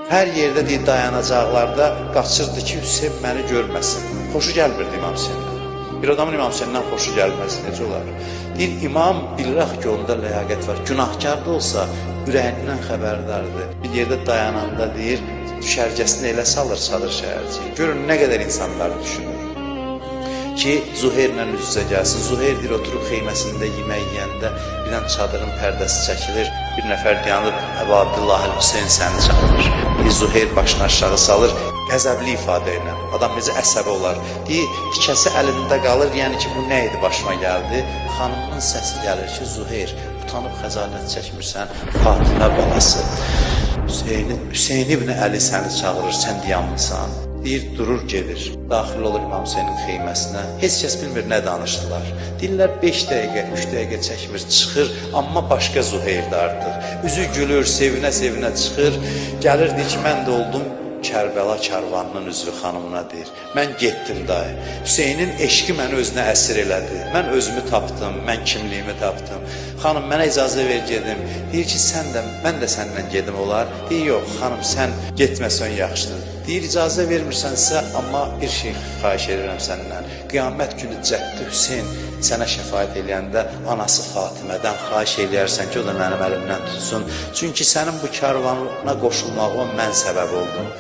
Hər yerdə deyir, dayanacaqlarda qaçırdı ki, Hüseyin məni görməsin. Xoşu gəlmirdi İmam Hüseyndən. Bir adamın İmam Hüseyndən xoşu gəlməz, necə olar? Deyir, imam bilirək ki, onda ləyaqət var. Günahkar da olsa, ürəyindən xəbərdardır. Bir yerdə dayananda deyir, düşərgəsini elə salır Sadır şəhərciyi. Görün, nə qədər insanlar düşünür ki, Zuhairlə üz-üzə gəlsin. Zuhair deyir, oturub xeyməsində yemək yeyəndə birdən çadırın pərdəsi çəkilir. Bir nəfər dayanıb, Əbu Abdullah Hüseyin səni çağırır. Zuhair başını aşağı salır, qəzəbli ifadə ilə. Adam necə əsəbi olar. Deyir, tikəsi əlində qalır, yəni ki, bu nə idi, başıma gəldi. Xanımın səsi gəlir ki, Zuhair, utanıb xəcalət çəkmirsən, Fatimə balası. Hüseyin ibn Əli səni çağırır, sən dayanmısan. Deyir, durur, gedir. Daxil olur İmam Hüseynin xeyməsinə. Heç kəs bilmir nə danışdılar. Deyirlər, 5 dəqiqə, 3 dəqiqə çəkmir, çıxır. Amma başqa Zuhair'də artıq. Üzü gülür, sevinə-sevinə çıxır. Gəlir, deyir ki, mən də oldum Kərbəla karvanının üzvü xanımına deyir. Mən getdim dayı. Hüseynin eşqi məni özünə əsir elədi. Mən özümü tapdım, mən kimliyimi tapdım. Xanım, mənə icazə ver gedim. Deyir ki, mən də səndən gedim olar. Deyir, yox, xanım, sən getməsən yaxşıdır. Deyir, icazə vermirsənsə, amma bir şey xahiş edirəm səndən. Qiyamət günü Cəddi Hüseyin sənə şəfaət eləyəndə anası Fatimədən xahiş eləyərsən ki, o da mənim əlimdən tutsun. Çünki sənin bu karvanına qoşulmağıma mən səbəb oldum.